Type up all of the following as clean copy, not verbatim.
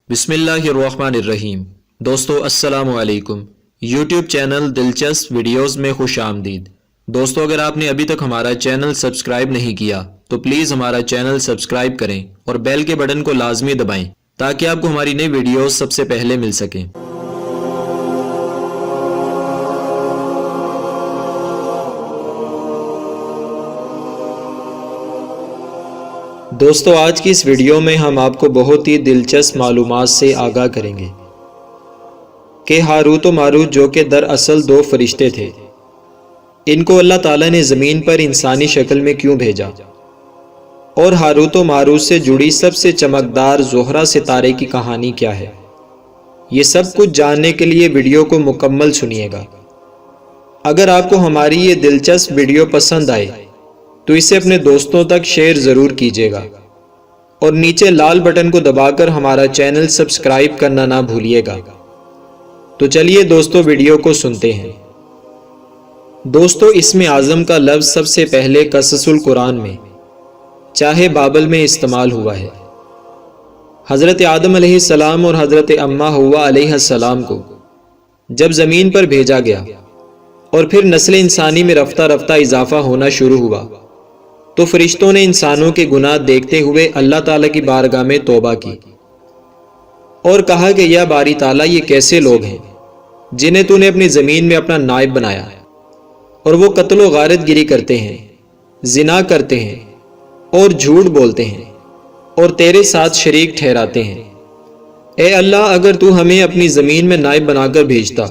بسم اللہ الرحمن الرحیم۔ دوستو السلام علیکم۔ یوٹیوب چینل دلچسپ ویڈیوز میں خوش آمدید۔ دوستو اگر آپ نے ابھی تک ہمارا چینل سبسکرائب نہیں کیا تو پلیز ہمارا چینل سبسکرائب کریں اور بیل کے بٹن کو لازمی دبائیں تاکہ آپ کو ہماری نئی ویڈیوز سب سے پہلے مل سکیں۔ دوستو آج کی اس ویڈیو میں ہم آپ کو بہت ہی دلچسپ معلومات سے آگاہ کریں گے کہ ہاروت و ماروت جو کہ دراصل دو فرشتے تھے، ان کو اللہ تعالیٰ نے زمین پر انسانی شکل میں کیوں بھیجا، اور ہاروت و ماروت سے جڑی سب سے چمکدار زہرہ ستارے کی کہانی کیا ہے۔ یہ سب کچھ جاننے کے لیے ویڈیو کو مکمل سنیے گا۔ اگر آپ کو ہماری یہ دلچسپ ویڈیو پسند آئے تو اسے اپنے دوستوں تک شیئر ضرور کیجیے گا اور نیچے لال بٹن کو دبا کر ہمارا چینل سبسکرائب کرنا نہ بھولیے گا۔ تو چلیے دوستو ویڈیو کو سنتے ہیں۔ دوستو اسم اعظم کا لفظ سب سے پہلے قصص القرآن میں چاہے بابل میں استعمال ہوا ہے۔ حضرت آدم علیہ السلام اور حضرت اماں حوا علیہ السلام کو جب زمین پر بھیجا گیا اور پھر نسل انسانی میں رفتہ رفتہ اضافہ ہونا شروع ہوا تو فرشتوں نے انسانوں کے گناہ دیکھتے ہوئے اللہ تعالیٰ کی بارگاہ میں توبہ کی اور کہا کہ یا باری تعالیٰ، یہ کیسے لوگ ہیں جنہیں تو نے اپنی زمین میں اپنا نائب بنایا اور وہ قتل و غارت گری کرتے ہیں، زنا کرتے ہیں اور جھوٹ بولتے ہیں اور تیرے ساتھ شریک ٹھہراتے ہیں۔ اے اللہ، اگر تو ہمیں اپنی زمین میں نائب بنا کر بھیجتا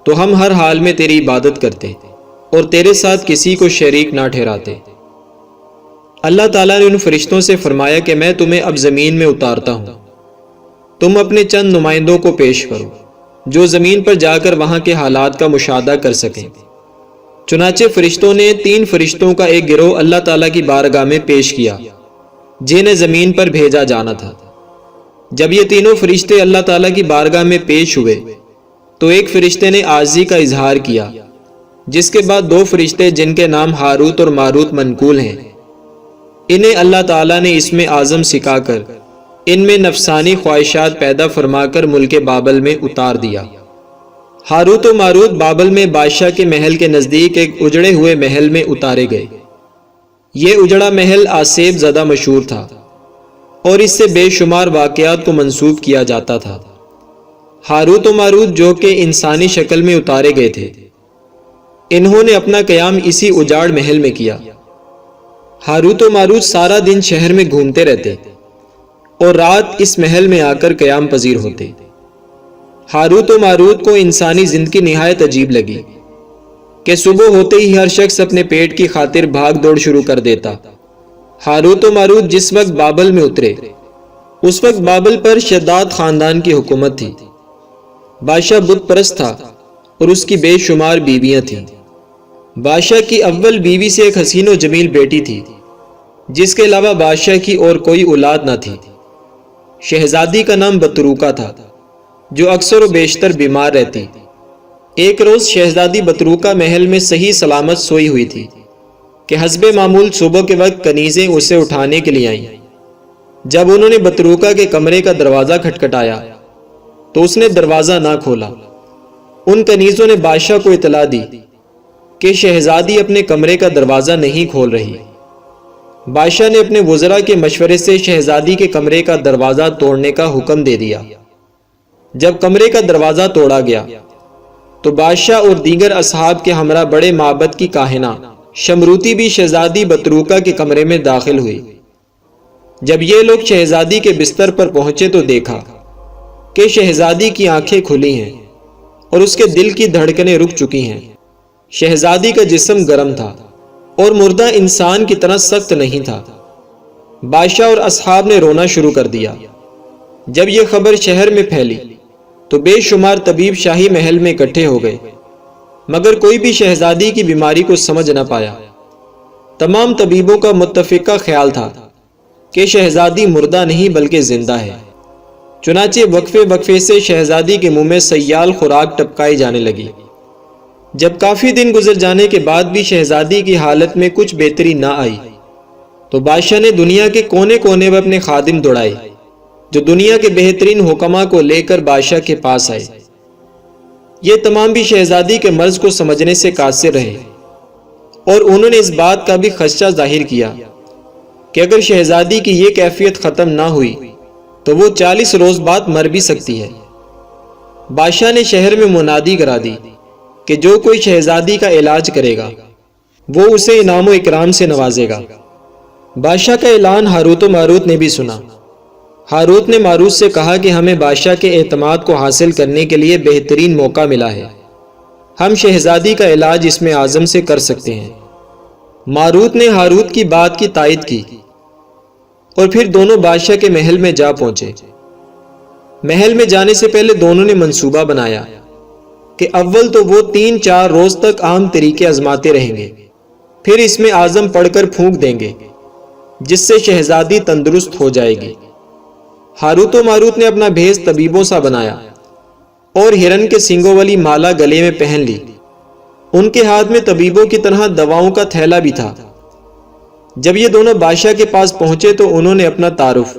تو ہم ہر حال میں تیری عبادت کرتے اور تیرے ساتھ کسی کو شریک نہ ٹھہراتے۔ اللہ تعالیٰ نے ان فرشتوں سے فرمایا کہ میں تمہیں اب زمین میں اتارتا ہوں، تم اپنے چند نمائندوں کو پیش کرو جو زمین پر جا کر وہاں کے حالات کا مشاہدہ کر سکیں۔ چنانچہ فرشتوں نے 3 فرشتوں کا ایک گروہ اللہ تعالیٰ کی بارگاہ میں پیش کیا جنہیں زمین پر بھیجا جانا تھا۔ جب یہ تینوں فرشتے اللہ تعالیٰ کی بارگاہ میں پیش ہوئے تو ایک فرشتے نے عاجزی کا اظہار کیا، جس کے بعد 2 فرشتے جن کے نام ہاروت اور ماروت منقول ہیں، انہیں اللہ تعالیٰ نے اسم اعظم سکھا کر ان میں نفسانی خواہشات پیدا فرما کر ملک بابل میں اتار دیا۔ ہاروت و ماروت بابل میں بادشاہ کے محل کے نزدیک ایک اجڑے ہوئے محل میں اتارے گئے۔ یہ اجڑا محل آسیب زدہ مشہور تھا اور اس سے بے شمار واقعات کو منسوب کیا جاتا تھا۔ ہاروت و ماروت جو کہ انسانی شکل میں اتارے گئے تھے، انہوں نے اپنا قیام اسی اجاڑ محل میں کیا۔ ہاروت و ماروت سارا دن شہر میں گھومتے رہتے اور رات اس محل میں آ کر قیام پذیر ہوتے۔ ہاروت و ماروت کو انسانی زندگی نہایت عجیب لگی کہ صبح ہوتے ہی ہر شخص اپنے پیٹ کی خاطر بھاگ دوڑ شروع کر دیتا۔ ہاروت و ماروت جس وقت بابل میں اترے اس وقت بابل پر شداد خاندان کی حکومت تھی۔ بادشاہ بت پرست تھا اور اس کی بے شمار بیویاں تھیں۔ بادشاہ کی اول بیوی سے ایک حسین و جمیل بیٹی تھی جس کے علاوہ بادشاہ کی اور کوئی اولاد نہ تھی۔ شہزادی کا نام بطروکا تھا جو اکثر و بیشتر بیمار رہتی۔ ایک روز شہزادی بطروکا محل میں صحیح سلامت سوئی ہوئی تھی کہ حسب معمول صبح کے وقت کنیزیں اسے اٹھانے کے لیے آئیں۔ جب انہوں نے بطروکا کے کمرے کا دروازہ کھٹکھٹایا تو اس نے دروازہ نہ کھولا۔ ان کنیزوں نے بادشاہ کو اطلاع دی کہ شہزادی اپنے کمرے کا دروازہ نہیں کھول رہی۔ بادشاہ نے اپنے وزراء کے مشورے سے شہزادی کے کمرے کا دروازہ توڑنے کا حکم دے دیا۔ جب کمرے کا دروازہ توڑا گیا تو بادشاہ اور دیگر اصحاب کے ہمراہ بڑے معبد کی کاہنہ شمروتی بھی شہزادی بطروکا کے کمرے میں داخل ہوئی۔ جب یہ لوگ شہزادی کے بستر پر پہنچے تو دیکھا کہ شہزادی کی آنکھیں کھلی ہیں اور اس کے دل کی دھڑکنیں رک چکی ہیں۔ شہزادی کا جسم گرم تھا اور مردہ انسان کی طرح سخت نہیں تھا۔ بادشاہ اور اصحاب نے رونا شروع کر دیا۔ جب یہ خبر شہر میں پھیلی تو بے شمار طبیب شاہی محل میں اکٹھے ہو گئے، مگر کوئی بھی شہزادی کی بیماری کو سمجھ نہ پایا۔ تمام طبیبوں کا متفقہ خیال تھا کہ شہزادی مردہ نہیں بلکہ زندہ ہے۔ چنانچہ وقفے وقفے سے شہزادی کے منہ میں سیال خوراک ٹپکائی جانے لگی۔ جب کافی دن گزر جانے کے بعد بھی شہزادی کی حالت میں کچھ بہتری نہ آئی تو بادشاہ نے دنیا کے کونے کونے میں اپنے خادم دوڑائے جو دنیا کے بہترین حکما کو لے کر بادشاہ کے پاس آئے۔ یہ تمام بھی شہزادی کے مرض کو سمجھنے سے قاصر رہے، اور انہوں نے اس بات کا بھی خدشہ ظاہر کیا کہ اگر شہزادی کی یہ کیفیت ختم نہ ہوئی تو وہ 40 روز بعد مر بھی سکتی ہے۔ بادشاہ نے شہر میں منادی کرا دی کہ جو کوئی شہزادی کا علاج کرے گا وہ اسے انعام و اکرام سے نوازے گا۔ بادشاہ کا اعلان ہاروت و ماروت نے بھی سنا۔ ہاروت نے ماروت سے کہا کہ ہمیں بادشاہ کے اعتماد کو حاصل کرنے کے لیے بہترین موقع ملا ہے، ہم شہزادی کا علاج اسم اعظم سے کر سکتے ہیں۔ ماروت نے ہاروت کی بات کی تائید کی اور پھر دونوں بادشاہ کے محل میں جا پہنچے۔ محل میں جانے سے پہلے دونوں نے منصوبہ بنایا کہ اول تو وہ 3-4 روز تک عام طریقے آزماتے رہیں گے، پھر اسم اعظم پڑھ کر پھونک دیں گے جس سے شہزادی تندرست ہو جائے گی۔ ہاروت و ماروت نے اپنا بھیس طبیبوں سا بنایا اور ہرن کے سینگوں والی مالا گلے میں پہن لی۔ ان کے ہاتھ میں طبیبوں کی طرح دواؤں کا تھیلا بھی تھا۔ جب یہ دونوں بادشاہ کے پاس پہنچے تو انہوں نے اپنا تعارف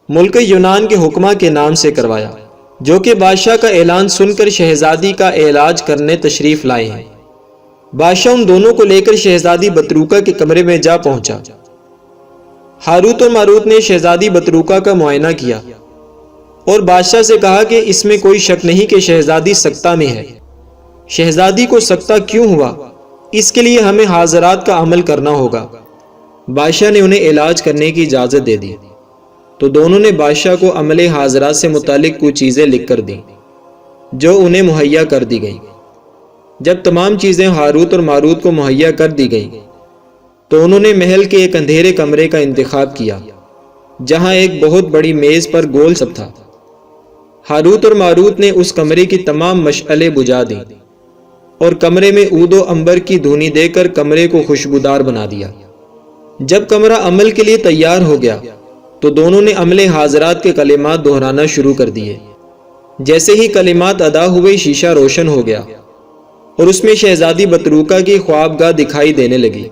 ملک یونان کے حکما کے نام سے کروایا، جو کہ بادشاہ کا اعلان سن کر شہزادی کا علاج کرنے تشریف لائے ہیں۔ بادشاہ ان دونوں کو لے کر شہزادی بطروکا کے کمرے میں جا پہنچا۔ ہاروت اور ماروت نے شہزادی بطروکا کا معائنہ کیا اور بادشاہ سے کہا کہ اس میں کوئی شک نہیں کہ شہزادی سکتہ میں ہے۔ شہزادی کو سکتہ کیوں ہوا، اس کے لیے ہمیں حاضرات کا عمل کرنا ہوگا۔ بادشاہ نے انہیں علاج کرنے کی اجازت دے دی تو دونوں نے بادشاہ کو عمل حاضرات سے متعلق کچھ چیزیں لکھ کر دیں جو انہیں مہیا کر دی گئیں۔ جب تمام چیزیں ہاروت اور ماروت کو مہیا کر دی گئیں تو انہوں نے محل کے ایک اندھیرے کمرے کا انتخاب کیا جہاں ایک بہت بڑی میز پر گول سب تھا۔ ہاروت اور ماروت نے اس کمرے کی تمام مشعلیں بجھا دیں اور کمرے میں عود و عنبر کی دھونی دے کر کمرے کو خوشبودار بنا دیا۔ جب کمرہ عمل کے لیے تیار ہو گیا تو دونوں نے عمل حاضرات کے کلمات دہرانا شروع کر دیے۔ جیسے ہی کلمات ادا ہوئے شیشہ روشن ہو گیا اور اس میں شہزادی بطروکا کی خوابگاہ دکھائی دینے لگی۔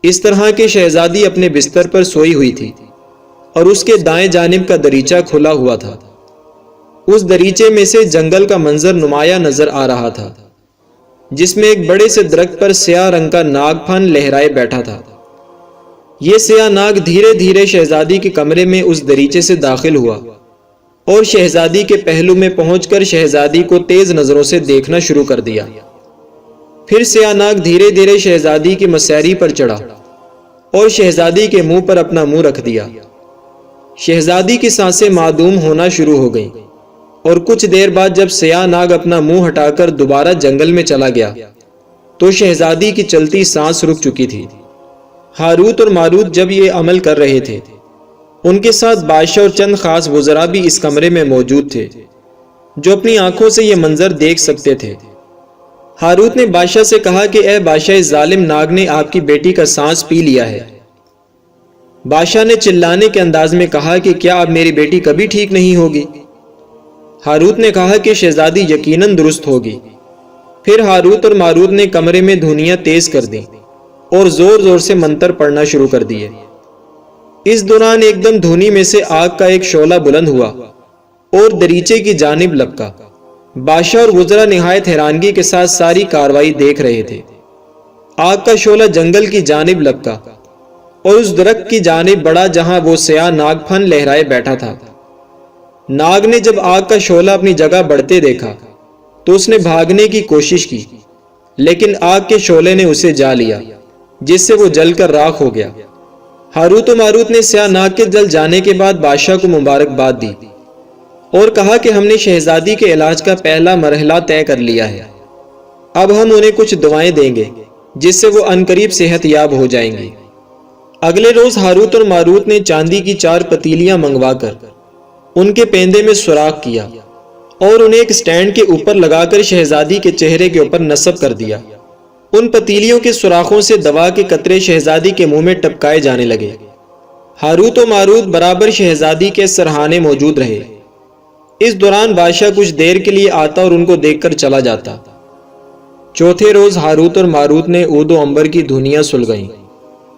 اس طرح کہ شہزادی اپنے بستر پر سوئی ہوئی تھی اور اس کے دائیں جانب کا دریچہ کھلا ہوا تھا۔ اس دریچے میں سے جنگل کا منظر نمایاں نظر آ رہا تھا جس میں ایک بڑے سے درخت پر سیاہ رنگ کا ناگ پھن لہرائے بیٹھا تھا۔ یہ سیاہ ناگ دھیرے دھیرے شہزادی کے کمرے میں اس دریچے سے داخل ہوا اور شہزادی کے پہلو میں پہنچ کر شہزادی کو تیز نظروں سے دیکھنا شروع کر دیا۔ پھر سیاہ ناگ دھیرے دھیرے شہزادی کی مسیری پر چڑھا اور شہزادی کے منہ پر اپنا منہ رکھ دیا۔ شہزادی کی سانسیں معدوم ہونا شروع ہو گئیں اور کچھ دیر بعد جب سیاہ ناگ اپنا منہ ہٹا کر دوبارہ جنگل میں چلا گیا تو شہزادی کی چلتی سانس رک چکی تھی۔ ہاروت اور ماروت جب یہ عمل کر رہے تھے ان کے ساتھ بادشاہ اور چند خاص وزراء بھی اس کمرے میں موجود تھے جو اپنی آنکھوں سے یہ منظر دیکھ سکتے تھے۔ ہاروت نے بادشاہ سے کہا کہ اے بادشاہ، اس ظالم ناگ نے آپ کی بیٹی کا سانس پی لیا ہے۔ بادشاہ نے چلانے کے انداز میں کہا کہ کیا اب میری بیٹی کبھی ٹھیک نہیں ہوگی؟ ہاروت نے کہا کہ شہزادی یقیناً درست ہوگی۔ پھر ہاروت اور ماروت نے کمرے میں دھونیاں تیز کر دیں اور زور زور سے منتر پڑھنا شروع کر دیے۔ اس دوران ایک دم دھونی میں سے آگ کا ایک شعلہ بلند ہوا اور دریچے کی جانب لپکا۔ بادشاہ اور وزراء نہایت حیرانگی کے ساتھ ساری کاروائی دیکھ رہے تھے۔ آگ کا شعلہ جنگل کی جانب لپکا اور اس درخت کی جانب بڑھا جہاں وہ سیاہ ناگ پھن لہرائے بیٹھا تھا۔ ناگ نے جب آگ کا شعلہ اپنی جگہ بڑھتے دیکھا تو اس نے بھاگنے کی کوشش کی، لیکن آگ کے شعلے نے اسے جا لیا جس سے وہ جل کر راکھ ہو گیا۔ ہاروت و ماروت نے سیاہ ناگ کے جل جانے کے بعد بادشاہ کو مبارکباد دی اور کہا کہ ہم نے شہزادی کے علاج کا پہلا مرحلہ طے کر لیا ہے، اب ہم انہیں کچھ دعائیں دیں گے جس سے وہ عنقریب صحت یاب ہو جائیں گے۔ اگلے روز ہاروت اور ماروت نے چاندی کی 4 پتیلیاں منگوا کر ان کے پیندے میں سوراخ کیا اور انہیں ایک سٹینڈ کے اوپر لگا کر شہزادی کے چہرے کے اوپر نصب کر دیا۔ ان پتیلیوں کے سوراخوں سے دوا کے قطرے شہزادی کے منہ میں ٹپکائے جانے لگے۔ ہاروت و ماروت برابر شہزادی کے سرہانے موجود رہے۔ اس دوران بادشاہ کچھ دیر کے لیے آتا اور ان کو دیکھ کر چلا جاتا۔ چوتھے روز ہاروت اور ماروت نے عود و عنبر کی دھونیاں سلگائیں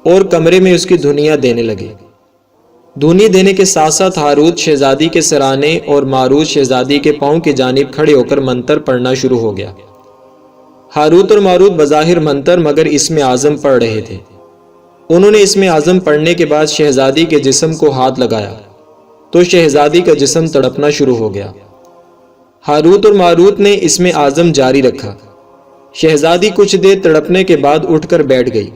اور کمرے میں اس کی دھونیاں دینے لگے۔ دھونی دینے کے ساتھ ساتھ ہاروت شہزادی کے سرانے اور ماروت شہزادی کے پاؤں کی جانب کھڑے ہو کر منتر پڑھنا شروع ہو گیا۔ ہاروت اور ماروت بظاہر منتر مگر اسم اعظم پڑھ رہے تھے۔ انہوں نے اسم اعظم پڑھنے کے بعد شہزادی کے جسم کو ہاتھ لگایا تو شہزادی کا جسم تڑپنا شروع ہو گیا۔ ہاروت اور ماروت نے اسم اعظم جاری رکھا۔ شہزادی کچھ دیر تڑپنے کے بعد اٹھ کر بیٹھ گئی۔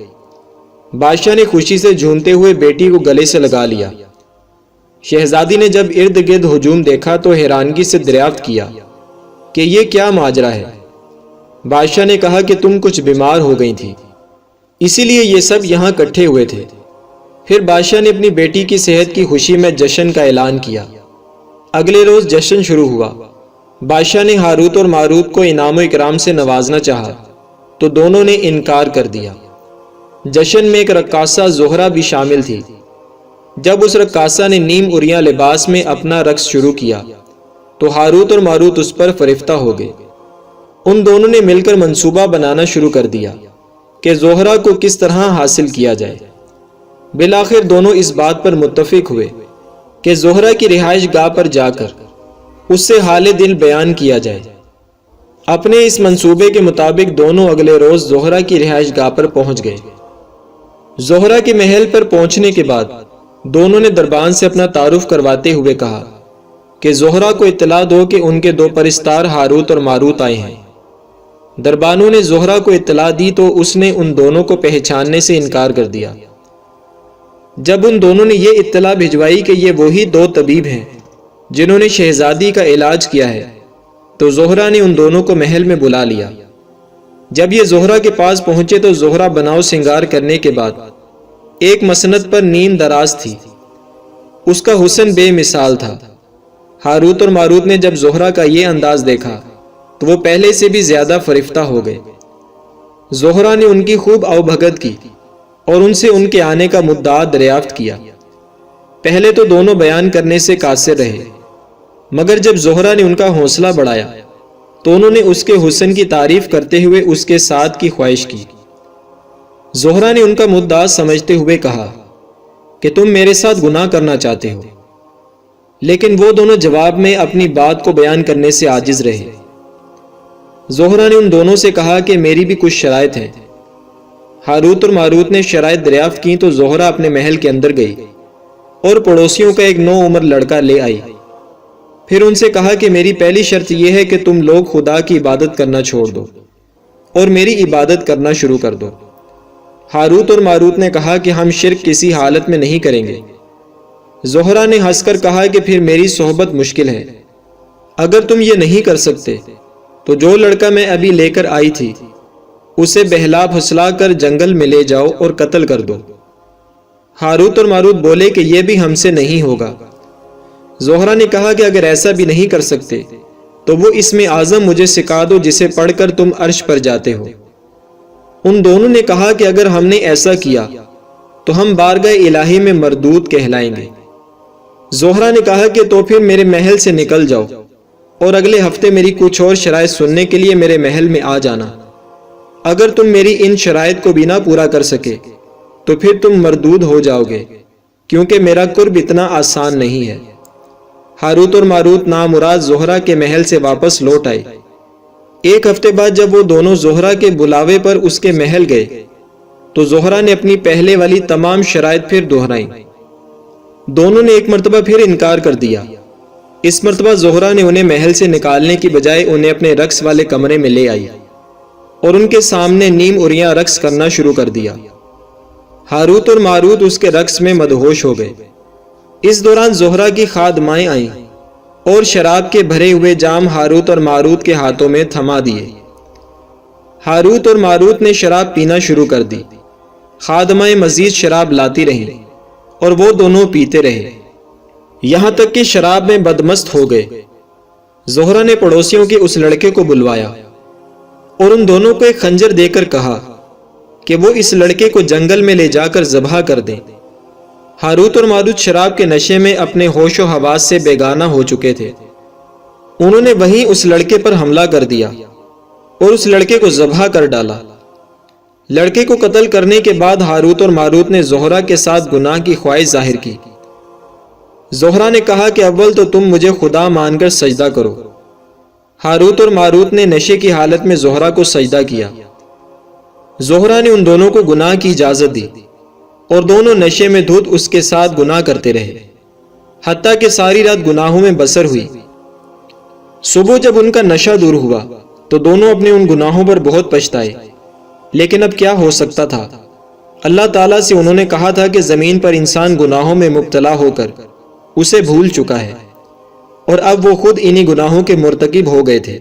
بادشاہ نے خوشی سے جھومتے ہوئے بیٹی کو گلے سے لگا لیا۔ شہزادی نے جب ارد گرد ہجوم دیکھا تو حیرانگی سے دریافت کیا کہ یہ کیا ماجرا ہے۔ بادشاہ نے کہا کہ تم کچھ بیمار ہو گئی تھی، اسی لیے یہ سب یہاں اکٹھے ہوئے تھے۔ پھر بادشاہ نے اپنی بیٹی کی صحت کی خوشی میں جشن کا اعلان کیا۔ اگلے روز جشن شروع ہوا۔ بادشاہ نے ہاروت اور ماروت کو انعام و اکرام سے نوازنا چاہا تو دونوں نے انکار کر دیا۔ جشن میں ایک رقاصہ زہرہ بھی شامل تھی۔ جب اس رقاصہ نے نیم عریاں لباس میں اپنا رقص شروع کیا تو ہاروت اور ماروت اس پر فریفتہ ہو گئے۔ ان دونوں نے مل کر منصوبہ بنانا شروع کر دیا کہ زہرہ کو کس طرح حاصل کیا جائے۔ بالآخر دونوں اس بات پر متفق ہوئے کہ زہرہ کی رہائش گاہ پر جا کر اس سے حال دل بیان کیا جائے۔ اپنے اس منصوبے کے مطابق دونوں اگلے روز زہرہ کی رہائش گاہ پر پہنچ گئے۔ زہرہ کے محل پر پہنچنے کے بعد دونوں نے دربان سے اپنا تعارف کرواتے ہوئے کہا کہ زہرہ کو اطلاع دو کہ ان کے دو پرستار ہاروت اور ماروت آئے ہیں۔ دربانوں نے زہرہ کو اطلاع دی تو اس نے ان دونوں کو پہچاننے سے انکار کر دیا۔ جب ان دونوں نے یہ اطلاع بھجوائی کہ یہ وہی دو طبیب ہیں جنہوں نے شہزادی کا علاج کیا ہے تو زہرہ نے ان دونوں کو محل میں بلا لیا۔ جب یہ زہرہ کے پاس پہنچے تو زہرہ بناؤ سنگار کرنے کے بعد ایک مسند پر نیند دراز تھی۔ اس کا حسن بے مثال تھا۔ ہاروت اور ماروت نے جب زہرہ کا یہ انداز دیکھا تو وہ پہلے سے بھی زیادہ فریفتہ ہو گئے۔ زہرہ نے ان کی خوب اوبھگت کی اور ان سے ان کے آنے کا مدعا دریافت کیا۔ پہلے تو دونوں بیان کرنے سے قاصر رہے، مگر جب زہرہ نے ان کا حوصلہ بڑھایا تو انہوں نے اس کے حسن کی تعریف کرتے ہوئے اس کے ساتھ کی خواہش کی۔ زہرہ نے ان کا مدعا سمجھتے ہوئے کہا کہ تم میرے ساتھ گناہ کرنا چاہتے ہو، لیکن وہ دونوں جواب میں اپنی بات کو بیان کرنے سے عاجز رہے۔ زہرہ نے ان دونوں سے کہا کہ میری بھی کچھ شرائط ہیں۔ ہاروت اور ماروت نے شرائط دریافت کی تو زہرہ اپنے محل کے اندر گئی اور پڑوسیوں کا ایک نو عمر لڑکا لے آئی۔ پھر ان سے کہا کہ میری پہلی شرط یہ ہے کہ تم لوگ خدا کی عبادت کرنا چھوڑ دو اور میری عبادت کرنا شروع کر دو۔ ہاروت اور ماروت نے کہا کہ ہم شرک کسی حالت میں نہیں کریں گے۔ زہرہ نے ہنس کر کہا کہ پھر میری صحبت مشکل ہے۔ اگر تم یہ نہیں کر سکتے تو جو لڑکا میں ابھی لے کر آئی تھی اسے بہلا پھسلا کر جنگل میں لے جاؤ اور قتل کر دو۔ ہاروت اور ماروت بولے کہ یہ بھی ہم سے نہیں ہوگا۔ زہرہ نے کہا کہ اگر ایسا بھی نہیں کر سکتے تو وہ اسم اعظم مجھے سکھا دو جسے پڑھ کر تم عرش پر جاتے ہو۔ ان دونوں نے کہا کہ اگر ہم نے ایسا کیا تو ہم بارگاہ الہی میں مردود کہلائیں گے۔ زہرہ نے کہا کہ تو پھر میرے محل سے نکل جاؤ اور اگلے ہفتے میری کچھ اور شرائط سننے کے لیے میرے محل میں آ جانا۔ اگر تم میری ان شرائط کو بھی نہ پورا کر سکے تو پھر تم مردود ہو جاؤ گے، کیونکہ میرا قرب اتنا آسان نہیں ہے۔ ہاروت اور ماروت نامراد زہرہ کے محل سے واپس لوٹ آئے۔ ایک ہفتے بعد جب وہ دونوں زہرہ کے بلاوے پر اس کے محل گئے تو زہرہ نے اپنی پہلے والی تمام شرائط پھر دہرائیں۔ دونوں نے ایک مرتبہ پھر انکار کر دیا۔ اس مرتبہ زہرہ نے انہیں محل سے نکالنے کی بجائے انہیں اپنے رقص والے کمرے میں لے آئی اور ان کے سامنے نیم عریاں رقص کرنا شروع کر دیا۔ ہاروت اور ماروت اس کے رقص میں مدہوش ہو گئے۔ اس دوران زہرہ کی خادمائیں آئیں اور شراب کے بھرے ہوئے جام ہاروت اور ماروت کے ہاتھوں میں تھما دیے۔ ہاروت اور ماروت نے شراب پینا شروع کر دی۔ خادمائیں مزید شراب لاتی رہیں اور وہ دونوں پیتے رہے، یہاں تک کہ شراب میں بدمست ہو گئے۔ زہرہ نے پڑوسیوں کے اس لڑکے کو بلوایا اور ان دونوں کو ایک خنجر دے کر کہا کہ وہ اس لڑکے کو جنگل میں لے جا کر ذبح کر دیں۔ ہاروت اور ماروت شراب کے نشے میں اپنے ہوش و حواس سے بیگانہ ہو چکے تھے۔ انہوں نے وہیں اس لڑکے پر حملہ کر دیا اور اس لڑکے کو ذبح کر ڈالا۔ لڑکے کو قتل کرنے کے بعد ہاروت اور ماروت نے زہرہ کے ساتھ گناہ کی خواہش ظاہر کی زہرہ نے کہا کہ اول تو تم مجھے خدا مان کر سجدہ کرو۔ ہاروت اور ماروت نے نشے کی حالت میں زہرہ کو سجدہ کیا۔ زہرہ نے ان دونوں کو گناہ کی اجازت دی اور دونوں نشے میں دھت اس کے ساتھ گناہ کرتے رہے، حتیٰ کہ ساری رات گناہوں میں بسر ہوئی۔ صبح جب ان کا نشہ دور ہوا تو دونوں اپنے ان گناہوں پر بہت پچھتائے، لیکن اب کیا ہو سکتا تھا؟ اللہ تعالیٰ سے انہوں نے کہا تھا کہ زمین پر انسان گناہوں میں مبتلا ہو کر اسے بھول چکا ہے، اور اب وہ خود انہی گناہوں کے مرتکب ہو گئے تھے۔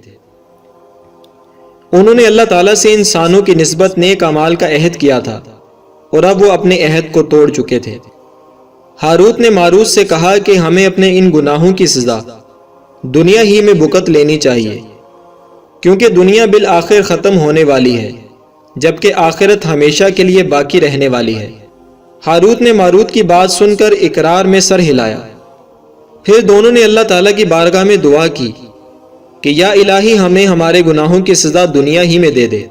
انہوں نے اللہ تعالیٰ سے انسانوں کی نسبت نیک اعمال کا عہد کیا تھا، اور اب وہ اپنے عہد کو توڑ چکے تھے۔ ہاروت نے ماروت سے کہا کہ ہمیں اپنے ان گناہوں کی سزا دنیا ہی میں بھگت لینی چاہیے، کیونکہ دنیا بالآخر ختم ہونے والی ہے، جبکہ آخرت ہمیشہ کے لیے باقی رہنے والی ہے۔ ہاروت نے ماروت کی بات سن کر اقرار میں سر ہلایا۔ پھر دونوں نے اللہ تعالیٰ کی بارگاہ میں دعا کی کہ یا الہی ہمیں ہمارے گناہوں کی سزا دنیا ہی میں دے دے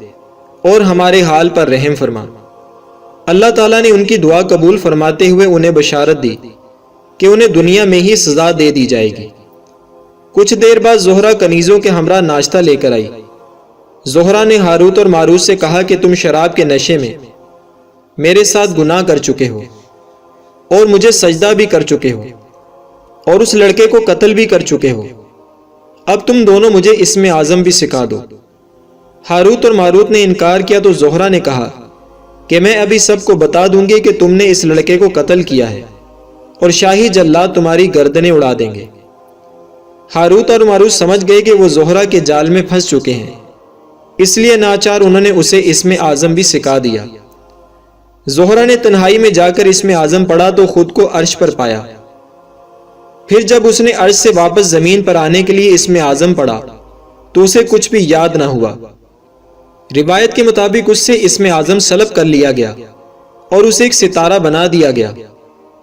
اور ہمارے حال پر رحم فرما۔ اللہ تعالیٰ نے ان کی دعا قبول فرماتے ہوئے انہیں بشارت دی کہ انہیں دنیا میں ہی سزا دے دی جائے گی۔ کچھ دیر بعد زہرہ کنیزوں کے ہمراہ ناشتہ لے کر آئی۔ زہرہ نے ہاروت اور ماروت سے کہا کہ تم شراب کے نشے میں میرے ساتھ گناہ کر چکے ہو اور مجھے سجدہ بھی کر چکے ہو اور اس لڑکے کو قتل بھی کر چکے ہو، اب تم دونوں مجھے اسم اعظم بھی سکھا دو۔ ہاروت اور ماروت نے انکار کیا تو زہرہ نے کہا کہ میں ابھی سب کو بتا دوں گی کہ تم نے اس لڑکے کو قتل کیا ہے اور شاہی جلاد تمہاری گردنیں اڑا دیں گے۔ ہاروت اور ماروت سمجھ گئے کہ وہ زہرہ کے جال میں پھنس چکے ہیں، اس لیے ناچار انہوں نے اسے اسم اعظم بھی سکھا دیا۔ زہرہ نے تنہائی میں جا کر اسم اعظم پڑھا تو خود کو عرش پر پایا۔ پھر جب اس نے عرش سے واپس زمین پر آنے کے لیے اسم اعظم پڑھا تو اسے کچھ بھی یاد نہ ہوا۔ روایت کے مطابق اس سے اسم اعظم سلب کر لیا گیا اور اسے ایک ستارہ بنا دیا گیا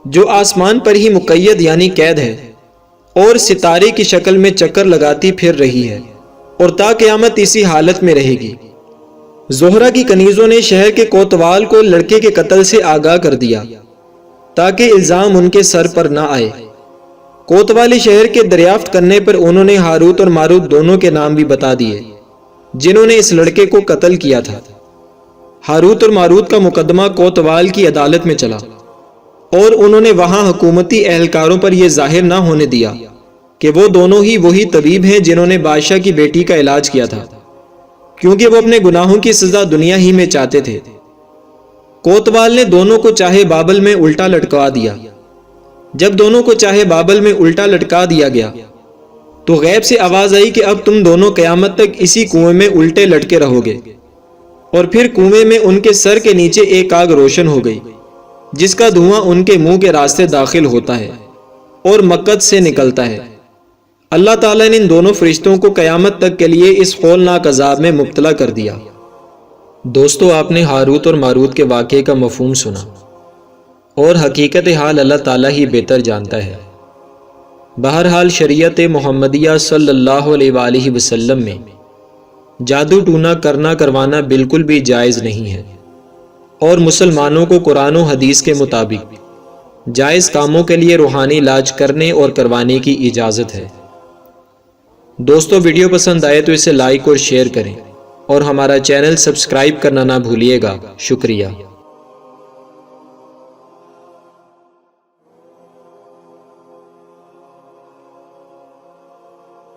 جو آسمان پر ہی مقید یعنی قید ہے اور ستارے کی شکل میں چکر لگاتی پھر رہی ہے اور تا قیامت اسی حالت میں رہے گی۔ زہرہ کی کنیزوں نے شہر کے کوتوال کو لڑکے کے قتل سے آگاہ کر دیا تاکہ الزام ان کے سر پر نہ آئے۔ کوتوالی شہر کے دریافت کرنے پر انہوں نے ہاروت اور ماروت دونوں کے نام بھی بتا دیے جنہوں نے اس لڑکے کو قتل کیا تھا۔ ہاروت اور ماروت کا مقدمہ کوتوال کی عدالت میں چلا اور انہوں نے وہاں حکومتی اہلکاروں پر یہ ظاہر نہ ہونے دیا کہ وہ دونوں ہی وہی طبیب ہیں جنہوں نے بادشاہ کی بیٹی کا علاج کیا تھا، کیونکہ وہ اپنے گناہوں کی سزا دنیا ہی میں چاہتے تھے۔ کوتوال نے دونوں کو چاہے بابل میں الٹا لٹکا دیا۔ جب دونوں کو چاہے بابل میں الٹا لٹکا دیا گیا تو غیب سے آواز آئی کہ اب تم دونوں قیامت تک اسی کنویں میں الٹے لٹکے رہو گے، اور پھر کنویں میں ان کے سر کے نیچے ایک آگ روشن ہو گئی جس کا دھواں ان کے منہ کے راستے داخل ہوتا ہے اور مقد سے نکلتا ہے۔ اللہ تعالیٰ نے ان دونوں فرشتوں کو قیامت تک کے لیے اس ہولناک عذاب میں مبتلا کر دیا۔ دوستو، آپ نے ہاروت اور ماروت کے واقعے کا مفہوم سنا، اور حقیقت حال اللہ تعالیٰ ہی بہتر جانتا ہے۔ بہرحال شریعت محمدیہ صلی اللہ علیہ وآلہ وسلم میں جادو ٹونا کرنا کروانا بالکل بھی جائز نہیں ہے، اور مسلمانوں کو قرآن و حدیث کے مطابق جائز کاموں کے لیے روحانی علاج کرنے اور کروانے کی اجازت ہے۔ دوستو، ویڈیو پسند آئے تو اسے لائک اور شیئر کریں، اور ہمارا چینل سبسکرائب کرنا نہ بھولیے گا۔ شکریہ۔